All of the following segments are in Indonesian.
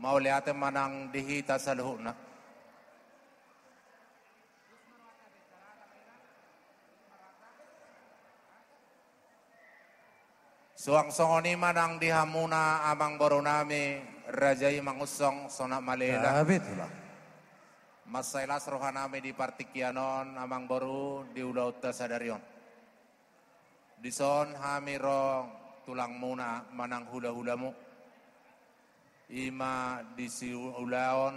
mauliate manang dihita sa luhuna. Suang songoni manang dihamuna amang borunami rajai mangusong sona malela. Masailas rohanami di partikianon amang boru di ulauta sadarion. Dison hamiro tulang muna manang hula-hulamu. Ima di siulaon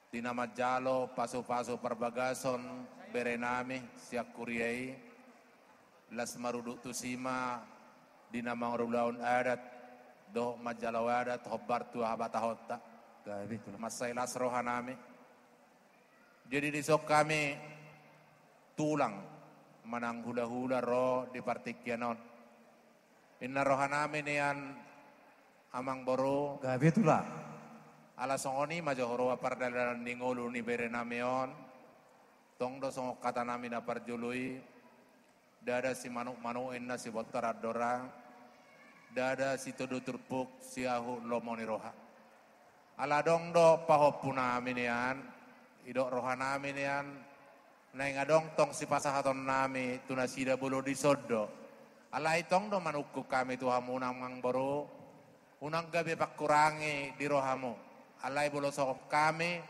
dinama jalo paso-paso perbagason berenami siak kuriai. Las maruduk tusima dinamang rulaun adat do majalaw adat hobar tu habatahota masailas rohanami. Jadi disok kami tulang manang hula-hula ro di partikianon inna rohanami nian amang boro gabi tulang ala songoni majohoro pardalan ningolu ni berenamion tong do songok kata nami na parjului. Dada si manuk-manuin na si botar adora. Dada si tudu turpuk si ahu lomoni roha. Aladong do pahopuna amin yan. Idok roha namin yan. Naingadong tong si pasahaton nami tunasida bulu di sodo. Alay tong do manukku kami tuhamunang mangboro. Unang gabi pakurangi di rohamu. Alay bulu sokop kami.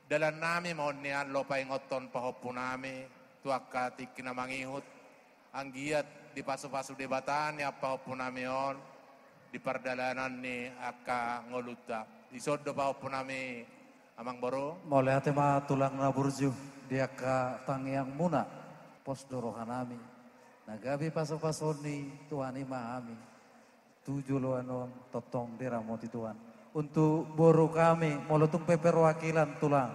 Dalan nami mohon niyan lopay ngoton pahopunami. Tuakati kinamangihut. Ang giat di paso-paso debatan ni apa punamion di perdalanan ni aka ngoluta isodo pa punami amang boro mole ate ma tulang na burju dia ka tangiang muna pos dorohanami nagabi paso-paso ni tuani mahami tujuh loanon totong diramoti tuan untuk boro kami molotung pe perwakilan tulang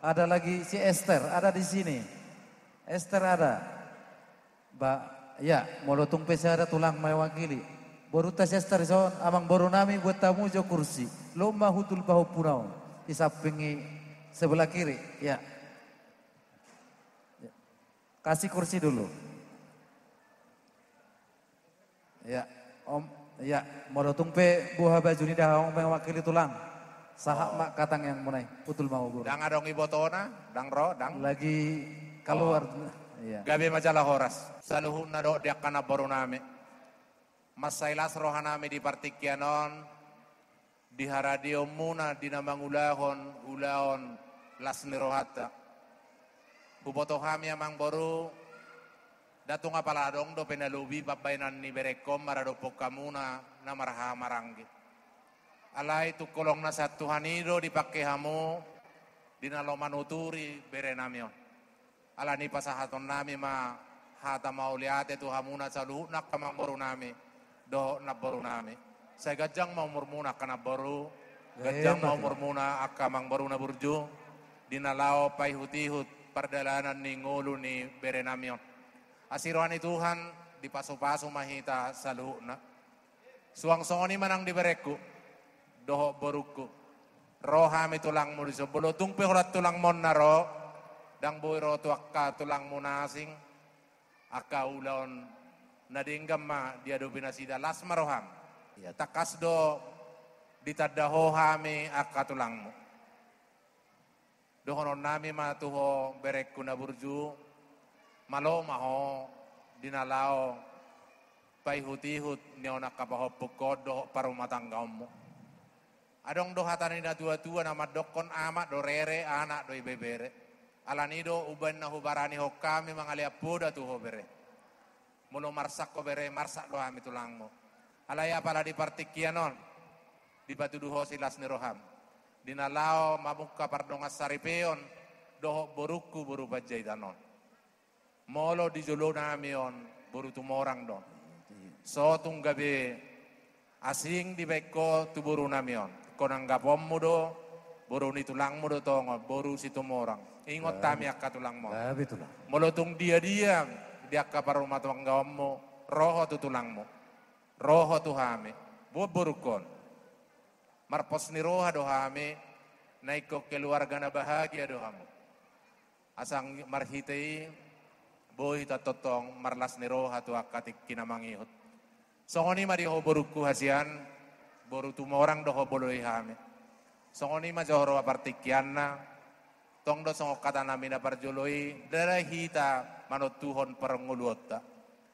ada lagi si Esther ada di sini Esther ada ya, molotung pesa ada tulang mewakili. Boru tas Esther son, amang boru nami buat tamu jo kursi. Lomba hutul bahu punau. Di sampingi sebelah kiri, ya. Kasih kursi dulu. Ya, om, ya, molotung pe buah baju ni dah om mewakili tulang. Sahak mak katang yang munai, hutul mau guru. Dang adong ibotona, dang ro, dang. Lagi keluar. Iya. Gabi majalah horas. Saluhun na do diak kana baru nami. Masailas rohanami di partikianon. Di haradio muna di namang ulaon las nirohata. Buboto kami amang baru. Datung apaladong do penalubi papainan ni berekom marado pokamuna na maraha maranggi. Alay tu kolong na sa tuhanido dipakai hamu. Dinalomanuturi berenamion. Ala ni pasahaton nami ma hata mauliate tu hamuna saluh nak kamang baru nami do na baru nami saya gajang mau murmuna kana baru gajang mau murmuna akamang baru na burju dinalao pai hutihut perdalanan ni ngulu ni berenamion asiroani Tuhan di paso-paso mahita saluh na suang songoni manang dibereku doho baruku rohami tulang mu disebolo tungpe horat tulang mon naro dang boiro tu akka tulang munasing akka ulon nadinggam ma dia do binasida las maroham ya takas do ditadaho hami akka tulangmu dohonon nami ma tuho berek kuna burju malo maho dinalao pai hutihut niona kapahopuk kodo parumatanggamu adong do hatani na tua-tua nama dokon amat do rere anak do ibebere alanido uban na hubarani ho kami mangalia poda tu ho bere. Mulo marsak ko bere marsak do hami tulang mo. Alaya pala di partikianon. Di batu duho silas ni roham. Dinalao mamuka pardongas saripeon. Doho boruku buru bajay danon. Molo di jolo namion buru tumorang don. So tung gabi asing di beko tu buru namion. Konang gapom mo do. Buru ni tulang mo do tongo. Buru si tumorang. Ingot tami akka tulang mo. Molotong dia akka paruma tuang gawam mo, roho tu tulang mo. Roho tu hami. Buburukon. Marpos ni roha do hami, naiko keluarga na bahagia do hamo. Asang marhitei, boy tatotong marlas ni roha tu akka kinamangihot. So koni mariho buruku hasian, boru tumorang doho boloi hame. Songoni ma johoro apartikianna, tong do songo kata namina parjoloi, darah hita manot tuhon pernguluota.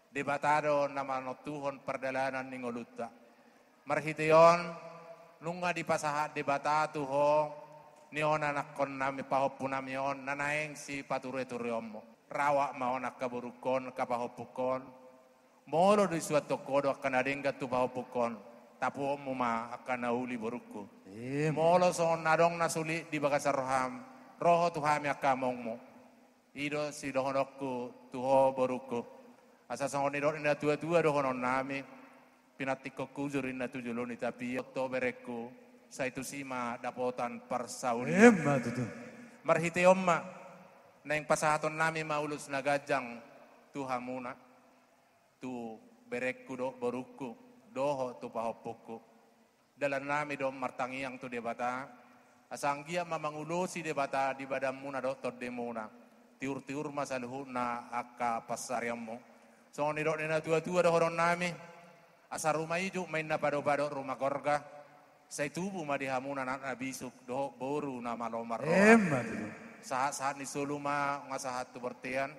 Debatado na manot tuhon perdalanan ningoluta. Marhiteon, nunga di pasahat debata tuho, nion anak kon nami pahopun namion, nanaeng si pature turiomo. Rawak maonak kaburukon, kapahopukon. Molo di suatu kodo akan adenggat tu pahopukon. Tapu muma akan nauli boruku. Molo son nadong nasuli di bagasar roham. Roho tuhami akamongmu. Ido si dohonokku tuho boruku. Asa songon idon inda tua-tua dohonon nami. Pinatiko kujur inda tujuloni tapi to bereku. Sa itu sima dapotan persauli. Marhite omma. Na yung pasahaton nami maulus na gajang tuhamuna. Tu bereku do boruku. Doho tu pahopukku. Dalam nami do martangiang tu debata. Asanggia mamangulusi debata di badan muna do tod demuna. Tiur-tiur masaluhuna akka pasariammu. So ni do nina tua-tua do horon nami. Asa rumah ijuk main na pado-pado rumah korga. Sa tubuh madihamuna na nabisuk do boru na malomar. Saat-saat ni suluma ngasahat tu bertian.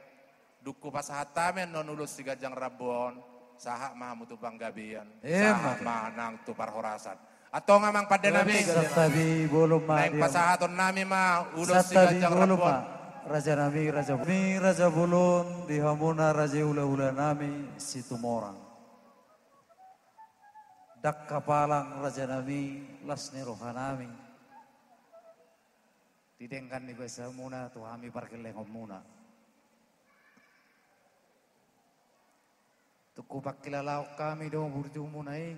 Duku pasahat tamen non ulus si gajang rabon. Sahak mahamu tu banggabian. Sahak manang tu parhorasan. Atau ngamang pada nabi. Sabi bolom ma. Neng pasahaton nami ma ulus si gajang rabon. Raja nami raja bulun di hamuna raja ula-ula nami situ morang. Dak kapalang raja nami lasni rohanami. Tidengkan ni basa muna tu hami parkelengom muna. Tukupak kilalau kami do burju munai.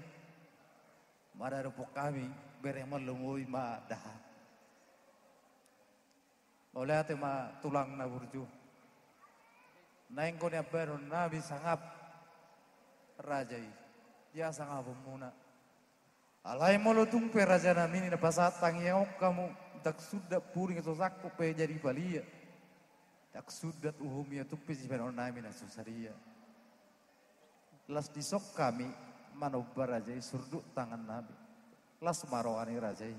Madarupok kami beremon lumui ma dah. Oleh ate ma tulang na burju. Naing ko niya pero nabi sangap rajai. Ya sangap muna. Alay mo lutung pe raja namin na pasatang yaw kamu. Tak sudah puring itu sakku pe jadi balia. Tak sudah uhumia tu pe jiban namin na susaria. Las disok kami manobar rajai surdu tangan nabi. Las maroani rajai.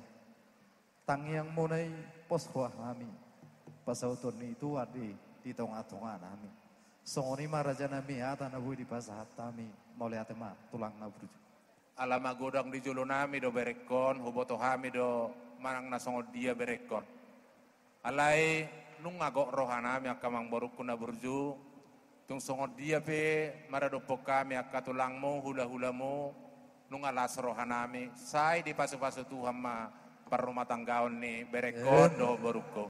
Tangyang munai pos wahami. Pasauton itu adi di tonga-tonga nami. Songoni ma raja nami ata nabu di pasahat tami. Maule atema tulang nabruju. Alama godang di julu nami do berekon, huboto hami do manang nasongod dia berekon. Alai nung agok rohanami akamang boruku na burju. Tung songod dia pe maradopok kami akatulangmu hula-hulamu. Nung alas rohanami. Say di pasu-pasu Tuhan ma parumah tanggaon ni berekon do boruku.